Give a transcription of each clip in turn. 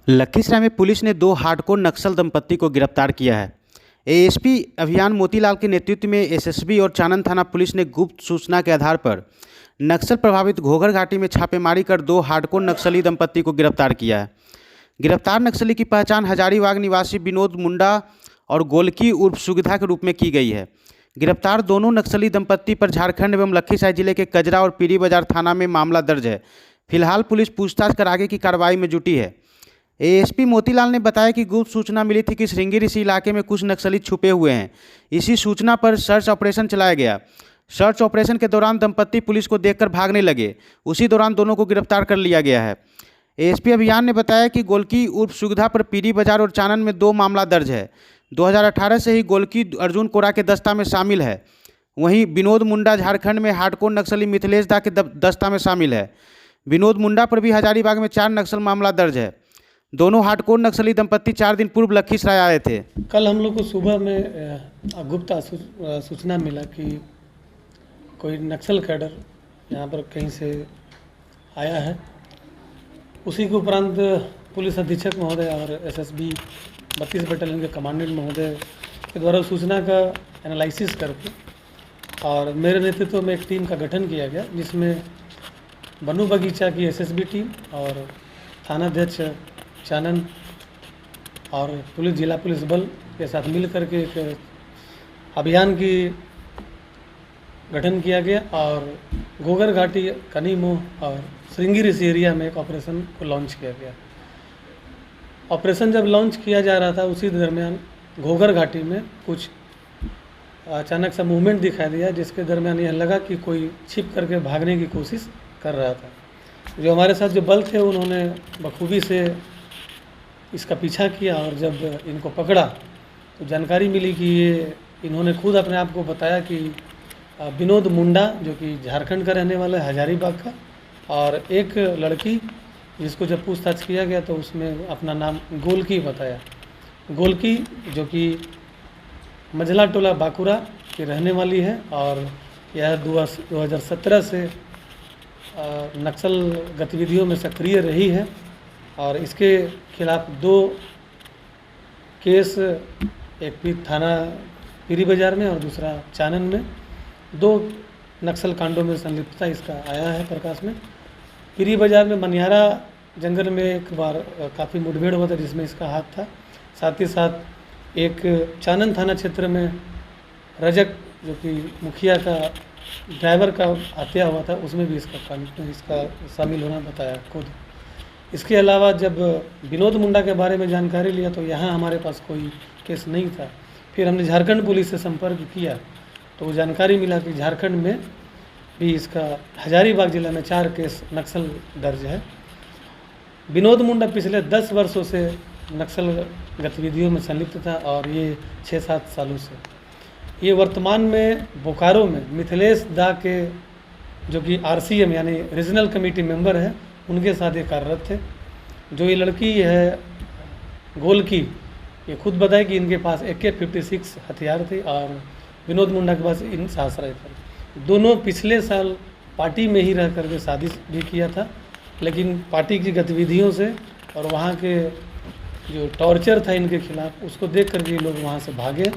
लखीसराय में पुलिस ने दो हार्डकोर नक्सल दंपत्ति को गिरफ्तार किया है। एएसपी अभियान मोतीलाल के नेतृत्व में एसएसबी और चानन थाना पुलिस ने गुप्त सूचना के आधार पर नक्सल प्रभावित घोघर घाटी में छापेमारी कर दो हार्डकोर नक्सली दंपत्ति को गिरफ्तार किया है। गिरफ्तार नक्सली की पहचान हजारीबाग निवासी विनोद मुंडा और गोलकी उर्फ सुविधा के रूप में की गई है। गिरफ्तार दोनों नक्सली दंपत्ति पर झारखंड एवं लखीसराय जिले के कजरा और पीरी बाजार थाना में मामला दर्ज है। फिलहाल पुलिस पूछताछ कर आगे की कार्रवाई में जुटी है। एएसपी मोतीलाल ने बताया कि गुप्त सूचना मिली थी कि श्रृंगी ऋषि इलाके में कुछ नक्सली छुपे हुए हैं। इसी सूचना पर सर्च ऑपरेशन चलाया गया। सर्च ऑपरेशन के दौरान दंपत्ति पुलिस को देखकर भागने लगे। उसी दौरान दोनों को गिरफ्तार कर लिया गया है। एएसपी अभियान ने बताया कि गोलकी उर्फ सुविधा पर पीरी बाजार और चानन में 2 मामला दर्ज है। 2018 से ही गोलकी अर्जुन कोरा के दस्ता में शामिल है। वहीं विनोद मुंडा झारखंड में हार्डकोर नक्सली मिथिलेश दा के दस्ता में शामिल है। विनोद मुंडा पर भी हजारीबाग में 4 नक्सल मामला दर्ज है। दोनों हार्डकोर नक्सली दंपत्ति 4 दिन पूर्व लखीसराय आए थे। कल हम लोग को सुबह में गुप्त सूचना मिला कि कोई नक्सल कैडर यहाँ पर कहीं से आया है। उसी के उपरांत पुलिस अधीक्षक महोदय और एसएसबी 32 बटालियन के कमांडेंट महोदय के द्वारा सूचना का एनालिसिस करके और मेरे नेतृत्व में एक टीम का गठन किया गया, जिसमें बनू बगीचा की एसएसबी टीम और थानाध्यक्ष चानन और जिला पुलिस बल के साथ मिल करके एक अभियान की गठन किया गया और घोघर घाटी, कनीमोह और श्रृंगी ऋषि एरिया में एक ऑपरेशन को लॉन्च किया गया। ऑपरेशन जब लॉन्च किया जा रहा था, उसी दरमियान घोघर घाटी में कुछ अचानक सा मूवमेंट दिखाई दिया, जिसके दरमियान यह लगा कि कोई छिप करके भागने की कोशिश कर रहा था। जो हमारे साथ जो बल थे, उन्होंने बखूबी से इसका पीछा किया और जब इनको पकड़ा तो जानकारी मिली कि ये इन्होंने खुद अपने आप को बताया कि विनोद मुंडा, जो कि झारखंड का रहने वाला है, हजारीबाग का, और एक लड़की जिसको जब पूछताछ किया गया तो उसमें अपना नाम गोलकी बताया। गोलकी जो कि मझला टोला बाकुरा की रहने वाली है और यह 2017 से नक्सल गतिविधियों में सक्रिय रही है और इसके खिलाफ 2 केस, एक भी थाना पीरी बाजार में और दूसरा चानन में, 2 नक्सल कांडों में संलिप्तता इसका आया है प्रकाश में। पीरी बाजार में मनियारा जंगल में एक बार काफ़ी मुठभेड़ हुआ था, जिसमें इसका हाथ था। साथ ही साथ एक चानन थाना क्षेत्र में रजक, जो कि मुखिया का ड्राइवर का हत्या हुआ था, उसमें भी इसका शामिल होना बताया खुद। इसके अलावा जब विनोद मुंडा के बारे में जानकारी लिया तो यहाँ हमारे पास कोई केस नहीं था। फिर हमने झारखंड पुलिस से संपर्क किया तो वो जानकारी मिला कि झारखंड में भी इसका हजारीबाग जिला में 4 केस नक्सल दर्ज है। विनोद मुंडा पिछले 10 वर्षों से नक्सल गतिविधियों में संलिप्त था और ये 6-7 सालों से ये वर्तमान में बोकारो में मिथिलेश दा के, जो कि RCM यानी रीजनल कमेटी मेंबर है, उनके साथ ये कार्यरत थे। जो ये लड़की है गोलकी, ये खुद बताए कि इनके पास AK-56 हथियार थे और विनोद मुंडा के पास इन साहस राइफल। दोनों पिछले साल पार्टी में ही रह करके शादी भी किया था, लेकिन पार्टी की गतिविधियों से और वहाँ के जो टॉर्चर था इनके खिलाफ, उसको देख करके ये लोग वहाँ से भागे।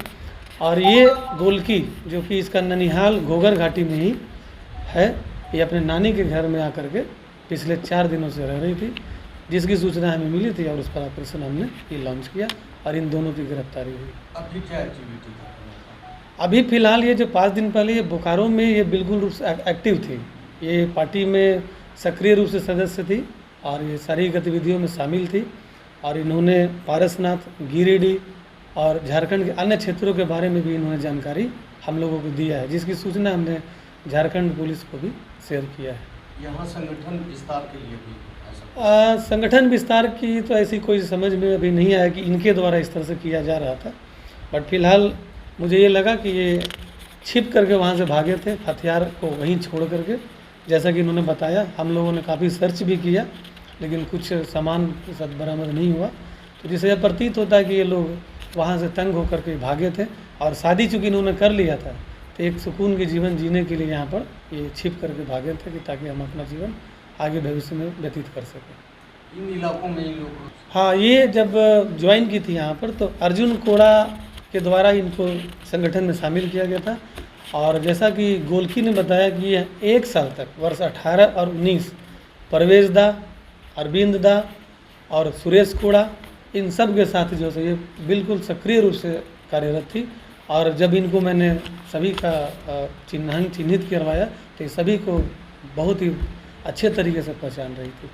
और ये गोलकी, जो कि इसका ननिहाल घोघर घाटी में ही है, ये अपने नानी के घर में आकर के पिछले 4 दिनों से रह रही थी, जिसकी सूचना हमें मिली थी और उस पर ऑपरेशन हमने ये लॉन्च किया और इन दोनों की गिरफ्तारी हुई। अभी क्या एक्टिविटी था? अभी फ़िलहाल ये जो 5 दिन पहले ये बोकारो में ये बिल्कुल रूप से एक्टिव थी। ये पार्टी में सक्रिय रूप से सदस्य थी और ये सारी गतिविधियों में शामिल थी और इन्होंने पारसनाथ, गिरिडीह और झारखंड के अन्य क्षेत्रों के बारे में भी इन्होंने जानकारी हम लोगों को दिया है, जिसकी सूचना हमने झारखंड पुलिस को भी शेयर किया है। यहाँ संगठन विस्तार के लिए भी संगठन विस्तार की तो ऐसी कोई समझ में अभी नहीं आया कि इनके द्वारा इस तरह से किया जा रहा था, बट फिलहाल मुझे ये लगा कि ये छिप करके वहाँ से भागे थे, हथियार को वहीं छोड़ करके। जैसा कि इन्होंने बताया, हम लोगों ने काफ़ी सर्च भी किया, लेकिन कुछ सामान बरामद नहीं हुआ, तो जिससे यह प्रतीत होता है कि ये लोग वहाँ से तंग होकर के भागे थे और शादी चूँकि इन्होंने कर लिया था, तो एक सुकून के जीवन जीने के लिए यहाँ पर ये छिप करके भागे थे कि ताकि हम अपना जीवन आगे भविष्य में व्यतीत कर सकें। इन इलाकों में इन लोग हाँ, ये जब ज्वाइन की थी यहाँ पर तो अर्जुन कोड़ा के द्वारा इनको संगठन में शामिल किया गया था। और जैसा कि गोलकी ने बताया कि यह 1 साल तक वर्ष 18 और 19 परवेज दा, अरविंद दा और सुरेश कोड़ा इन सब के साथ जो है ये बिल्कुल सक्रिय रूप से कार्यरत थी। और जब इनको मैंने सभी का चिन्हित करवाया तो ये सभी को बहुत ही अच्छे तरीके से पहचान रही थी।